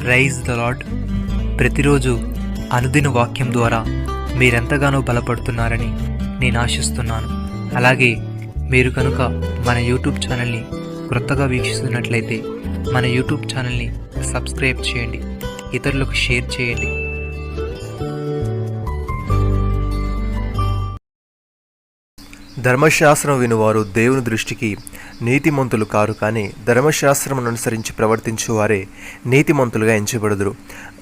Praise the lord. ప్రతిరోజు అనుదిన వాక్యం ద్వారా మీరెంతగానో బలపడుతున్నారని నేను ఆశిస్తున్నాను. అలాగే మీరు కనుక మన యూట్యూబ్ ఛానల్ని క్రొత్తగా వీక్షిస్తున్నట్లయితే మన యూట్యూబ్ ఛానల్ని సబ్స్క్రైబ్ చేయండి, ఇతరులకు షేర్ చేయండి. ధర్మశాస్త్రం వినువారు దేవుని దృష్టికి నీతిమంతులు కారు, కానీ ధర్మశాస్త్రమును అనుసరించి ప్రవర్తించువారే నీతిమంతులుగా ఎంచబడుదురు.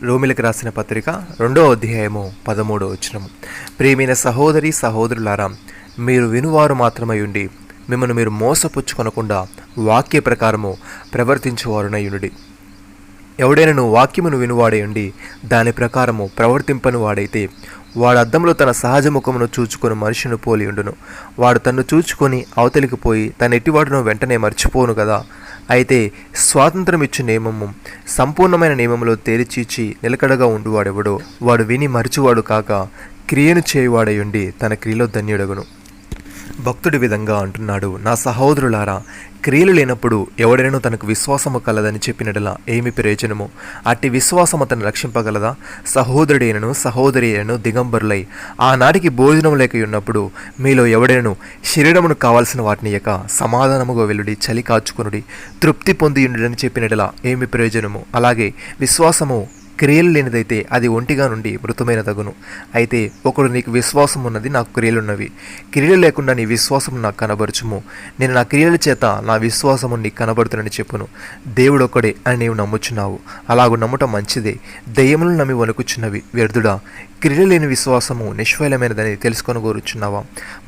రోమిలకు రాసిన పత్రిక 2వ అధ్యాయము 13వ వచనము. ప్రియమైన సహోదరి సహోదరులారా, మీరు వినువారు మాత్రమై ఉండి మిమ్మల్ని మీరు మోసపుచ్చుకొనకుండా వాక్య ప్రకారము ప్రవర్తించువారునయుండుడి. ఎవడైనను వాక్యమును వినువాడై ఉండి దాని ప్రకారము ప్రవర్తింపని వాడైతే వాడు అద్దంలో తన సహజ ముఖమును చూచుకొని మనిషిని పోలి ఉండును. వాడు తన్ను చూచుకొని అవతలికి పోయి తన ఎట్టివాడును వెంటనే మర్చిపోను కదా. అయితే స్వాతంత్రం ఇచ్చు నియమము సంపూర్ణమైన నియమంలో తేలిచీచి నిలకడగా ఉండువాడెవడో వాడు విని మరచువాడు కాక క్రియను చేయువాడై ఉండి తన క్రియలో ధన్యుడగును. భక్తుడి విధంగా అంటున్నాడు, నా సహోదరులారా, క్రియలు లేనప్పుడు ఎవడైనా తనకు విశ్వాసము కలదని చెప్పినట్లా ఏమి ప్రయోజనము? అట్టి విశ్వాసము అతను రక్షింపగలదా? సహోదరుడైనను సహోదరి అయినను దిగంబరులై ఆనాటికి భోజనం లేక ఉన్నప్పుడు మీలో ఎవడైనా శరీరమును కావాల్సిన వాటిని ఇక సమాధానముగా వెలుడి, చలి కాచుకొనుడి, తృప్తి పొందియుండని చెప్పినట్లా ఏమి ప్రయోజనము? అలాగే విశ్వాసము క్రియలు లేనిదైతే అది ఒంటిగా నుండి మృతమైన తగును. అయితే ఒకడు నీకు విశ్వాసం ఉన్నది, నాకు క్రియలున్నవి. క్రియలు లేకుండా నీ విశ్వాసము నాకు కనబరచుము, నేను నా క్రియల చేత నా విశ్వాసము నీకు కనబడుతున్నని చెప్పును. దేవుడు ఒక్కడే అని నీవు నమ్ముచున్నావు, అలాగూ నమ్మటం మంచిదే. దయ్యములను నమ్మి వణుకుచున్నవి వ్యర్థుడా? క్రియలు లేని విశ్వాసము నిష్ఫలమైనదని తెలుసుకొని కోరుచున్నావా?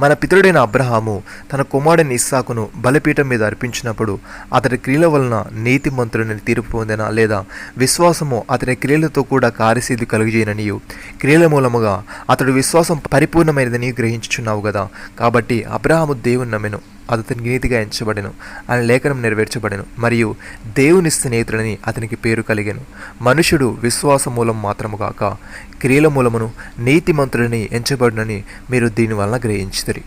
మన పితరుడైన అబ్రహాము తన కుమారుడైన ఇస్సాకును బలిపీఠం మీద అర్పించినప్పుడు అతడి క్రియల వలన నీతిమంతుడని తీర్పు పొందినా, లేదా విశ్వాసము అతని క్రియలతో కూడా కార్యసిద్ధి కలుగజేయననియు క్రియల మూలముగా అతడు విశ్వాసం పరిపూర్ణమైనదని గ్రహించుచున్నావు కదా. కాబట్టి అబ్రహాము దేవుని నమ్మెను, అతనికి నీతిగా ఎంచబడెను అని లేఖనం నెరవేర్చబడెను, మరియు దేవుని స్నేహితుడని అతనికి పేరు కలిగెను. మనుషుడు విశ్వాస మూలం మాత్రము కాక క్రియల మూలమును నీతిమంతుడని ఎంచబడునని మీరు దీనివలన గ్రహించుతారు.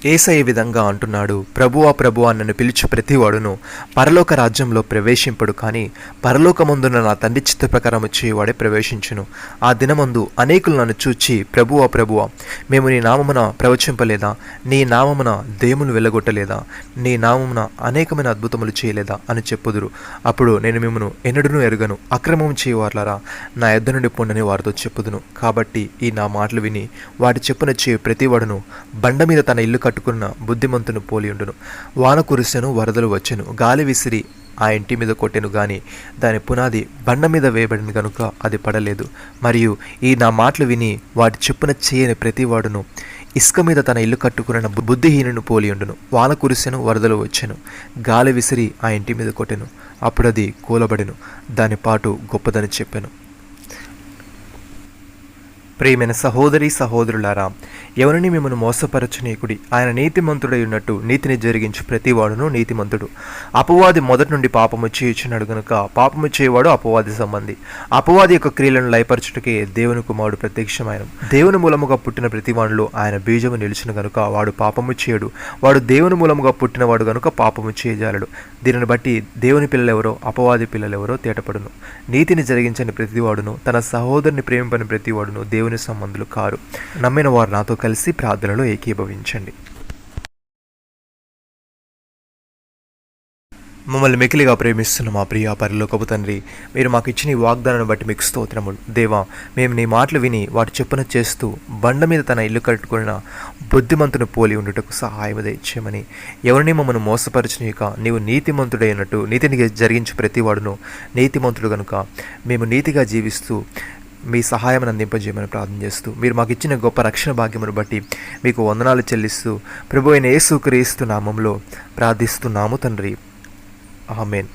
యేసయ్య విధంగా అంటున్నాడు, ప్రభువా ప్రభువా నన్ను పిలిచి ప్రతివాడును పరలోక రాజ్యంలో ప్రవేశింపడు, కానీ పరలోకమందున నా తండ్రి చిత్త ప్రకారం చేయవాడే ప్రవేశించును. ఆ దినమందు అనేకులు నన్ను చూచి, ప్రభువా ప్రభువా మేము నీ నామమున ప్రవచింపలేదా? నీ నామమున దెయ్యమును వెళ్ళగొట్టలేదా? నీ నామమున అనేకమైన అద్భుతములు చేయలేదా అని చెప్పుదురు. అప్పుడు నేను మిమ్మను ఎన్నడూనూ ఎరుగను, అక్రమం చేయవార్లారా, నా యొద్ద నుండి పొండని వారితో చెప్పుదును. కాబట్టి ఈ నా మాటలు విని వాటి చెప్పున చేయ ప్రతివాడును బండ మీద తన ఇల్లు కట్టుకున్న బుద్ధిమంతును పోలియుండును. వాన కురిసెను, వరదలు వచ్చెను, గాలి విసిరి ఆ ఇంటి మీద కొట్టెను, గాని దాని పునాది బండ మీద వేయబడిన గనుక అది పడలేదు. మరియు ఈ నా మాటలు విని వాటి చెప్పున చేయని ప్రతివాడును ఇసుక మీద తన ఇల్లు కట్టుకున్న బుద్ధిహీనును పోలియుండును. వాన కురిసెను, వరదలు వచ్చెను, గాలి విసిరి ఆ ఇంటి మీద కొట్టెను, అప్పుడు అది కూలబడెను, దాని పాటు గొప్పదని చెప్పెను. ప్రియమైన సహోదరి సహోదరులారా, ఎవరిని మిమ్మల్ని మోసపరచనీకుడి, ఆయన నీతిమంతుడై ఉన్నట్టు నీతిని జరిగించు ప్రతివాడును నీతిమంతుడు. అపవాది మొదటి నుండి పాపము చేయుచున్నాడు గనుక పాపము చేయవాడు అపవాది సంబంధి. అపవాది యొక్క క్రియలను లయపరచుటకే దేవుని కుమారుడు ప్రత్యక్షమైన. దేవుని మూలముగా పుట్టిన ప్రతివాడిలో ఆయన బీజము నిలిచిన గనుక వాడు పాపము చేయడు. వాడు దేవుని మూలముగా పుట్టినవాడు గనుక పాపము చేయజాలడు. దీనిని బట్టి దేవుని పిల్లలెవరో అపవాది పిల్లలెవరో తేటపడును. నీతిని జరిగించని ప్రతివాడును తన సహోదరుని ప్రేమింపని ప్రతివాడును దేవుని సంబంధులు కారు. నమ్మిన వారు నాతో కలిసి ప్రార్థనలో ఏకీభవించండి. మమ్మల్ని మికిలిగా ప్రేమిస్తున్న మా ప్రియ పరలోకపు తండ్రి, మీరు మాకు ఇచ్చిన ఈ వాగ్దానాన్ని బట్టి మీకు స్తోత్రములు. దేవా, మేము నీ మాటలు విని వాటి చెప్పున చేస్తూ బండ మీద తన ఇల్లు కట్టుకున్న బుద్ధిమంతుని పోలి ఉండుటకు సహాయం దయచేయమని, ఎవరిని మమ్మల్ని మోసపరచనీయక నీవు నీతిమంతుడైనట్టు నీతిని జరిగించు ప్రతివాడును నీతిమంతుడు గనుక మేము నీతిగా జీవిస్తూ మీ సహాయం అందింపజేయమని ప్రార్థన చేస్తూ, మీరు మాకు ఇచ్చిన గొప్ప రక్షణ భాగ్యమును బట్టి మీకు వందనాలు చెల్లిస్తూ ప్రభువైన యేసుక్రీస్తు నామములో ప్రార్థిస్తున్నాము తండ్రి. ఆమేన్.